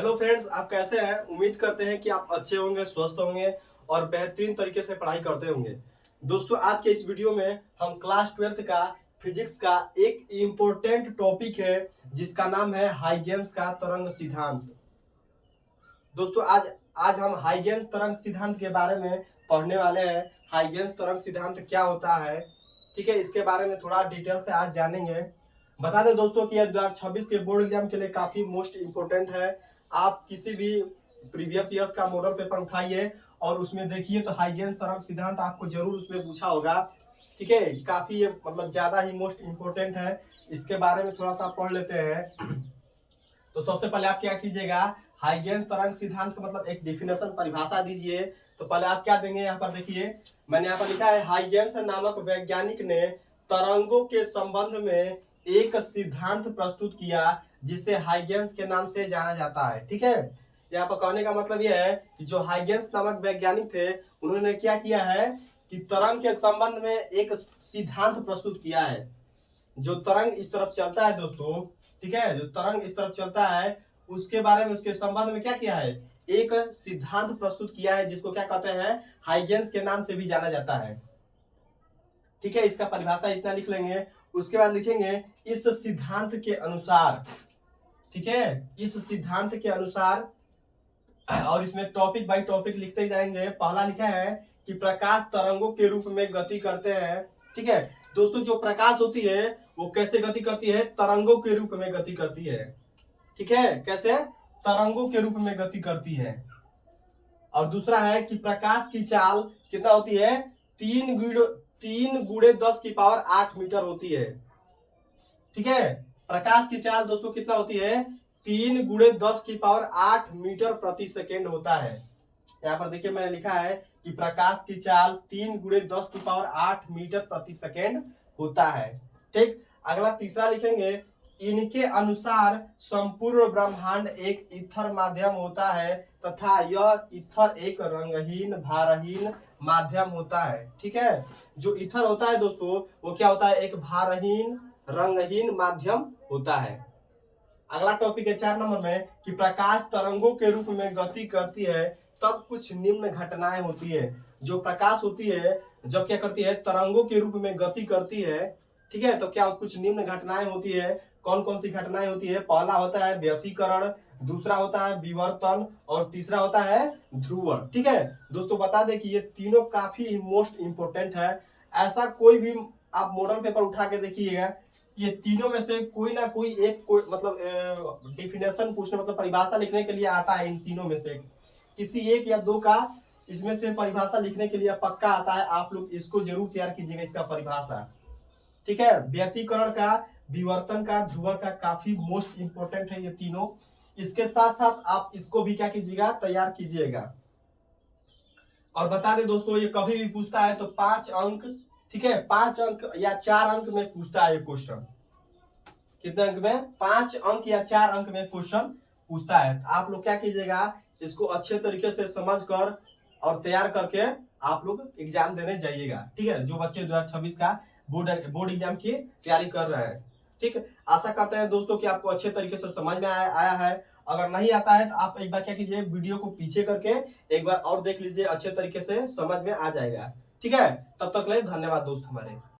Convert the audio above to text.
Hello friends, आप कैसे हैं? उम्मीद करते हैं कि आप अच्छे होंगे, स्वस्थ होंगे और बेहतरीन तरीके से पढ़ाई करते होंगे। दोस्तों, आज के इस वीडियो में हम क्लास 12th का फिजिक्स का एक इम्पोर्टेंट टॉपिक है जिसका नाम है हाइगेन्स का तरंग सिद्धांत। दोस्तों, आज आज हम हाइगेन्स तरंग सिद्धांत के बारे में पढ़ने वाले हैं। हाइगेन्स तरंग सिद्धांत क्या होता है, ठीक है, इसके बारे में थोड़ा डिटेल से आज जानेंगे। बता दें दोस्तों कि 2026 के बोर्ड एग्जाम के लिए काफी मोस्ट इम्पोर्टेंट है। आप किसी भी प्रीवियस ईयर्स का मॉडल पेपर उठाइए और उसमें देखिए तो हाइगेन्स तरंग सिद्धांत आपको जरूर उसमें पूछा होगा। ठीक है, काफी मतलब ज्यादा ही मोस्ट इम्पोर्टेंट है। इसके बारे में थोड़ा सा पढ़ लेते हैं। तो सबसे पहले आप क्या कीजिएगा, हाइगेन्स तरंग सिद्धांत का मतलब एक डिफिनेशन परिभाषा दीजिए। तो पहले आप क्या देंगे, यहाँ पर देखिए मैंने यहाँ पर लिखा है, हाइगेन्स नामक वैज्ञानिक ने तरंगों के संबंध में एक सिद्धांत प्रस्तुत किया जिसे हाइगेन्स के नाम से जाना जाता है। ठीक है, यहाँ पर कहने का मतलब यह है कि जो हाइगेन्स नामक वैज्ञानिक थे उन्होंने क्या किया है कि तरंग के संबंध में एक सिद्धांत प्रस्तुत किया है। जो तरंग इस तरफ चलता है दोस्तों, ठीक है, जो तरंग इस तरफ चलता है उसके बारे में, उसके संबंध में क्या किया है, एक सिद्धांत प्रस्तुत किया है जिसको क्या कहते हैं, हाइगेन्स के नाम से भी जाना जाता है। ठीक है, इसका परिभाषा इतना लिख लेंगे। उसके बाद लिखेंगे इस सिद्धांत के अनुसार, ठीक है, इस सिद्धांत के अनुसार, और इसमें टॉपिक बाय टॉपिक लिखते जाएंगे। पहला लिखा है कि प्रकाश तरंगों के रूप में गति करते हैं। ठीक है दोस्तों, जो प्रकाश होती है वो कैसे गति करती है, तरंगों के रूप में गति करती है। ठीक है, कैसे, तरंगों के रूप में गति करती है। और दूसरा है कि प्रकाश की चाल कितना होती है, 3 × 10⁸ मीटर होती है। ठीक है, प्रकाश की चाल दोस्तों कितना होती है, 3 × 10⁸ मीटर प्रति सेकेंड होता है। यहाँ पर देखिए मैंने लिखा है कि प्रकाश की चाल 3 × 10⁸ मीटर प्रति सेकेंड होता है। ठीक, अगला तीसरा लिखेंगे, इनके अनुसार संपूर्ण ब्रह्मांड एक ईथर माध्यम होता है तथा यह ईथर एक रंगहीन भारहीन माध्यम होता है। ठीक है, जो ईथर होता है दोस्तों वो क्या होता है, एक भारहीन रंगहीन माध्यम होता है। अगला टॉपिक है 4 नंबर में कि प्रकाश तरंगों के रूप में गति करती है तब कुछ निम्न घटनाएं होती है। जो प्रकाश होती है जब क्या करती है, तरंगों के रूप में गति करती है। ठीक है, तो क्या कुछ निम्न घटनाएं होती है। कौन कौन सी घटनाएं होती है, पहला होता है व्यतिकरण, दूसरा होता है विवर्तन और तीसरा होता है ध्रुवण। ठीक है दोस्तों, बता दें कि ये तीनों काफी मोस्ट इंपोर्टेंट है। ऐसा कोई भी आप मॉडल पेपर उठा के देखिएगा, ये तीनों में से कोई ना कोई एक मतलब डिफिनेशन पूछने, मतलब परिभाषा लिखने के लिए आता है। इन तीनों में से किसी एक या दो का इसमें से परिभाषा लिखने के लिए पक्का आता है। आप लोग इसको जरूर तैयार कीजिएगा, इसका परिभाषा। ठीक है, व्यतिकरण का, विवर्तन का, ध्रुवण का काफी मोस्ट इंपोर्टेंट है ये तीनों। इसके साथ साथ आप इसको भी क्या कीजिएगा, तैयार कीजिएगा। और बता दें दोस्तों, ये कभी भी पूछता है तो 5 अंक, ठीक है, 5 अंक या 4 अंक में पूछता है ये क्वेश्चन। कितने अंक में, 5 अंक या 4 अंक में क्वेश्चन पूछता है। तो आप लोग क्या कीजिएगा, इसको अच्छे तरीके से समझकर और तैयार करके आप लोग एग्जाम देने जाइएगा। ठीक है, जो बच्चे 2026 का बोर्ड एग्जाम की तैयारी कर रहे हैं। ठीक, आशा करते हैं दोस्तों कि आपको अच्छे तरीके से समझ में आया है। अगर नहीं आता है तो आप एक बार क्या कीजिए, वीडियो को पीछे करके एक बार और देख लीजिए, अच्छे तरीके से समझ में आ जाएगा। ठीक है, तब तक के लिए धन्यवाद दोस्त हमारे।